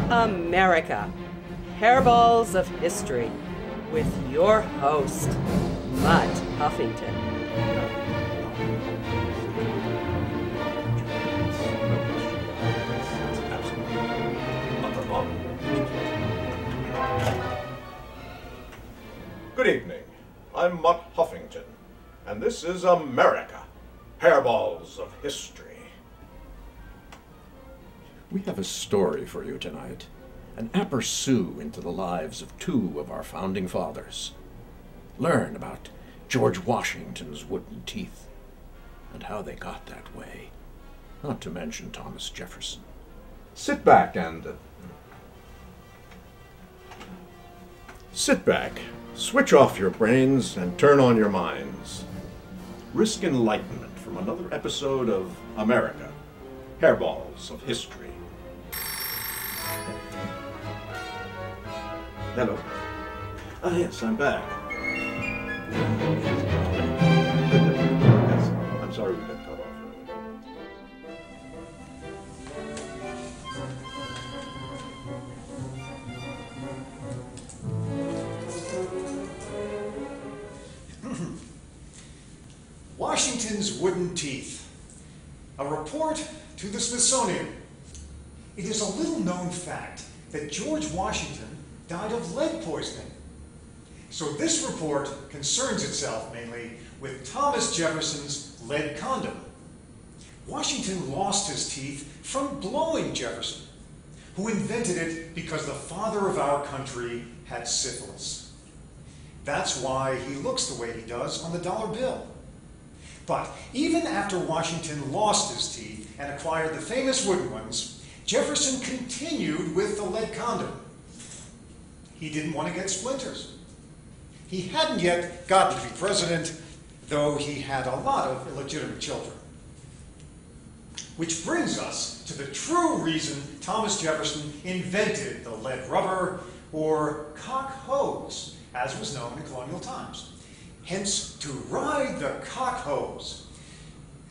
America, Hairballs of History, with your host, Mutt Huffington. Good evening. I'm Mutt Huffington, and this is America, Hairballs of History. We have a story for you tonight, an aperçu into the lives of two of our founding fathers. Learn about George Washington's wooden teeth and how they got that way, not to mention Thomas Jefferson. Sit back, switch off your brains, and turn on your minds. Risk enlightenment from another episode of America, Hairballs of History. Hello. Yes, I'm back. Yes, I'm sorry we got cut off earlier. Washington's wooden teeth. A report to the Smithsonian. It is a little-known fact that George Washington died of lead poisoning. So this report concerns itself mainly with Thomas Jefferson's lead condom. Washington lost his teeth from blowing Jefferson, who invented it because the father of our country had syphilis. That's why he looks the way he does on the dollar bill. But even after Washington lost his teeth and acquired the famous wooden ones, Jefferson continued with the lead condom. He didn't want to get splinters. He hadn't yet gotten to be president, though he had a lot of illegitimate children. Which brings us to the true reason Thomas Jefferson invented the lead rubber, or cock hose, as was known in colonial times. Hence, to ride the cock hose,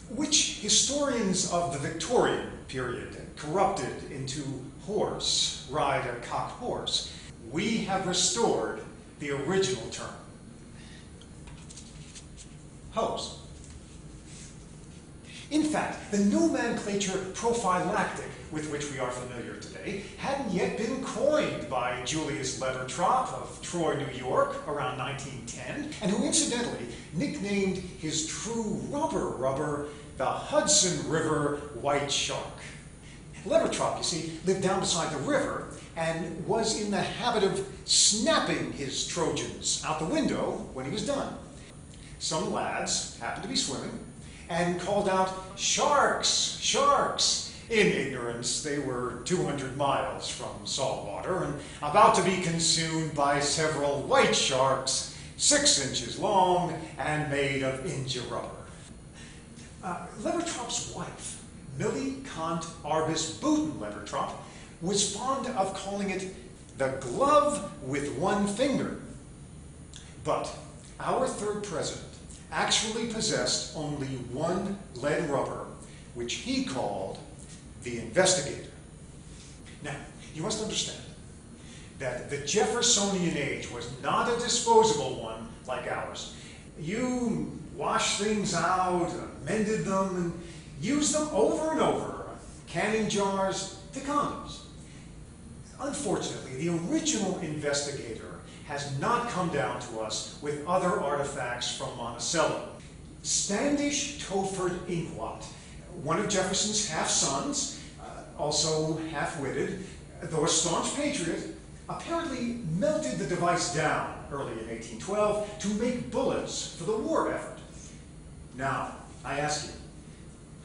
which historians of the Victorian period corrupted into horse, ride a cock horse. We have restored the original term, hose. In fact, the nomenclature prophylactic with which we are familiar today hadn't yet been coined by Julius Levertrop of Troy, New York, around 1910, and who incidentally nicknamed his true rubber the Hudson River White Shark. Levertrop, you see, lived down beside the river and was in the habit of snapping his Trojans out the window when he was done. Some lads happened to be swimming and called out, "Sharks, sharks!" In ignorance, they were 200 miles from salt water and about to be consumed by several white sharks, 6 inches long and made of India rubber. Levertrop's wife, Millie Kant Arbus Booten Levertrop, was fond of calling it the glove with one finger. But our third president actually possessed only one lead rubber, which he called the Investigator. Now, you must understand that the Jeffersonian age was not a disposable one like ours. You washed things out, mended them, and used them over and over, canning jars to condoms. Unfortunately, the original Investigator has not come down to us with other artifacts from Monticello. Standish Topher Inkwot, one of Jefferson's half-sons, also half-witted, though a staunch patriot, apparently melted the device down early in 1812 to make bullets for the war effort. Now, I ask you,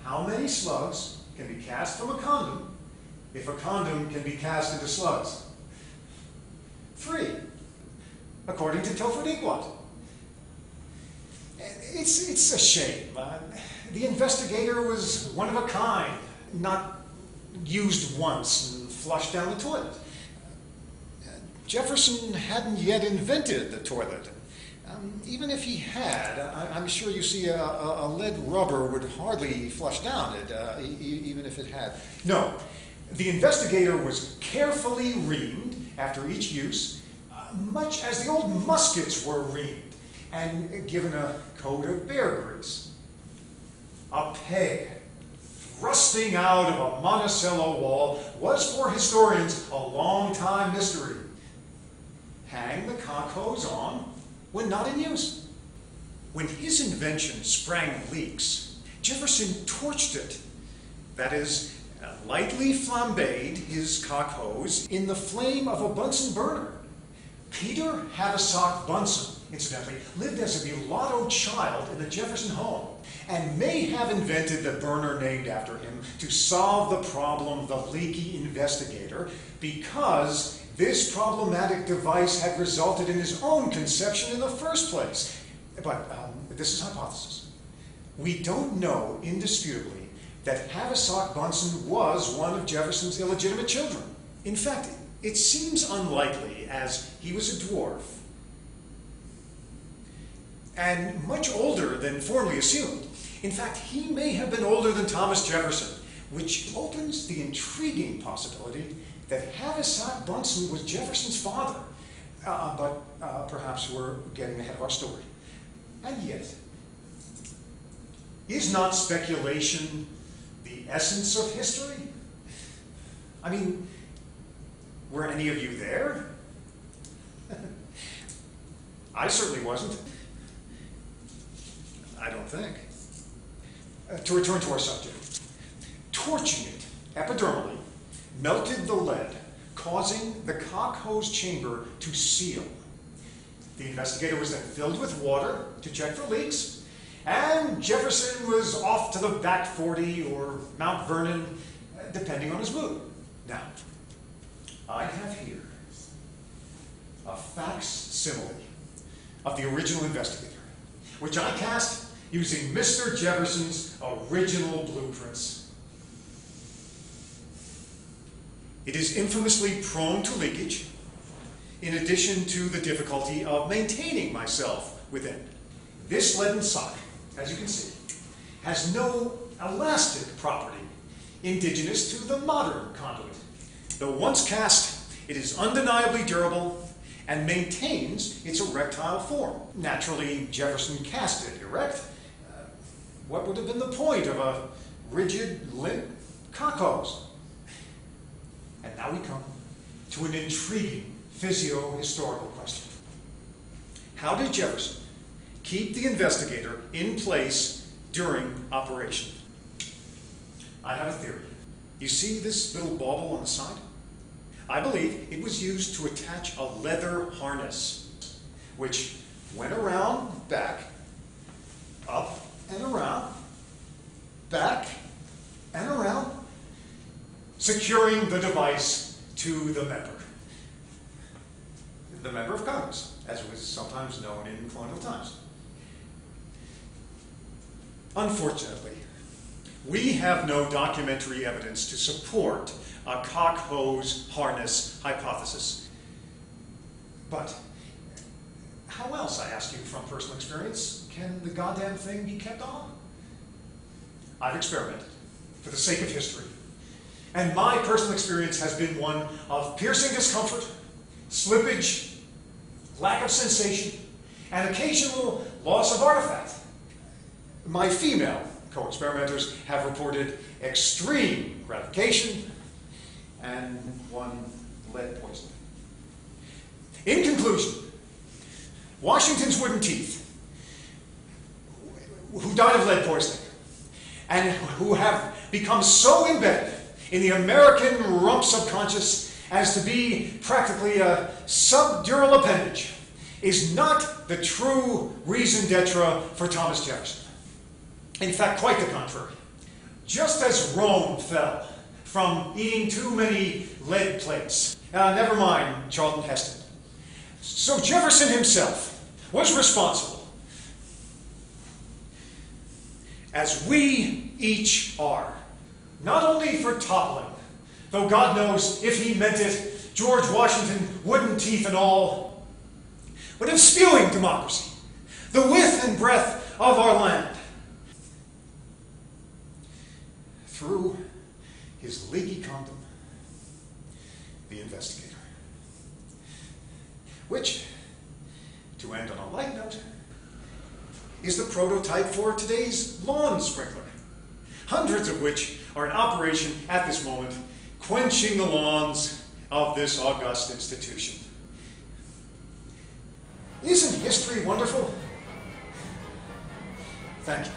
how many slugs can be cast from a condom if a condom can be cast into slugs? 3, according to Topher Inkwot. It's a shame. The Investigator was one of a kind, not used once and flushed down the toilet. Jefferson hadn't yet invented the toilet. Even if he had, I'm sure you see a lead rubber would hardly flush down it, even if it had. No, The investigator was carefully reamed after each use, much as the old muskets were reamed, and given a coat of bear grease. A peg thrusting out of a Monticello wall was for historians a long-time mystery. Hang the cock hose on when not in use. When his invention sprang leaks, Jefferson torched it. That is, lightly flambéed his cock hose in the flame of a Bunsen burner. Peter Havissack Bunsen, incidentally, lived as a mulatto child in the Jefferson home and may have invented the burner named after him to solve the problem of the leaky investigator, because this problematic device had resulted in his own conception in the first place. But this is hypothesis. We don't know indisputably that Havissack Bunsen was one of Jefferson's illegitimate children. In fact, it seems unlikely, as he was a dwarf and much older than formerly assumed. In fact, he may have been older than Thomas Jefferson, which opens the intriguing possibility that Havissack Bunsen was Jefferson's father. But perhaps we're getting ahead of our story. And yet, is not speculation the essence of history? I mean, were any of you there? I certainly wasn't. I don't think. To return to our subject, torching it epidermally melted the lead, causing the cock hose chamber to seal. The investigator was then filled with water to check for leaks, and Jefferson was off to the back 40 or Mount Vernon, depending on his mood. Now, I have here a facsimile of the original investigator, which I cast using Mr. Jefferson's original blueprints. It is infamously prone to leakage, in addition to the difficulty of maintaining myself within. This leaden sock, as you can see, has no elastic property indigenous to the modern conduit. Though once cast, it is undeniably durable and maintains its erectile form. Naturally, Jefferson cast it erect. What would have been the point of a rigid, limp cock hose? And now we come to an intriguing physio-historical question. How did Jefferson keep the investigator in place during operation? I have a theory. You see this little bauble on the side? I believe it was used to attach a leather harness, which went around back, up and around, back and around, securing the device to the member of Congress, as was sometimes known in colonial times. Unfortunately, we have no documentary evidence to support a cock hose harness hypothesis. But how else, I ask you from personal experience, can the goddamn thing be kept on? I've experimented for the sake of history. And my personal experience has been one of piercing discomfort, slippage, lack of sensation, and occasional loss of artifact. My female co-experimenters have reported extreme gratification and one lead poisoning. In conclusion, Washington's wooden teeth, who died of lead poisoning, and who have become so embedded in the American rump subconscious as to be practically a subdural appendage, is not the true raison d'etre for Thomas Jefferson. In fact, quite the contrary. Just as Rome fell from eating too many lead plates, never mind Charlton Heston, so Jefferson himself was responsible, as we each are, not only for toppling, though God knows if he meant it, George Washington, wooden teeth and all, but of spewing democracy, the width and breadth of our land. Through his leaky condom the investigator. Which, to end on a light note, is the prototype for today's lawn sprinkler. Hundreds of which are in operation at this moment, quenching the lawns of this august institution. Isn't history wonderful? Thank you.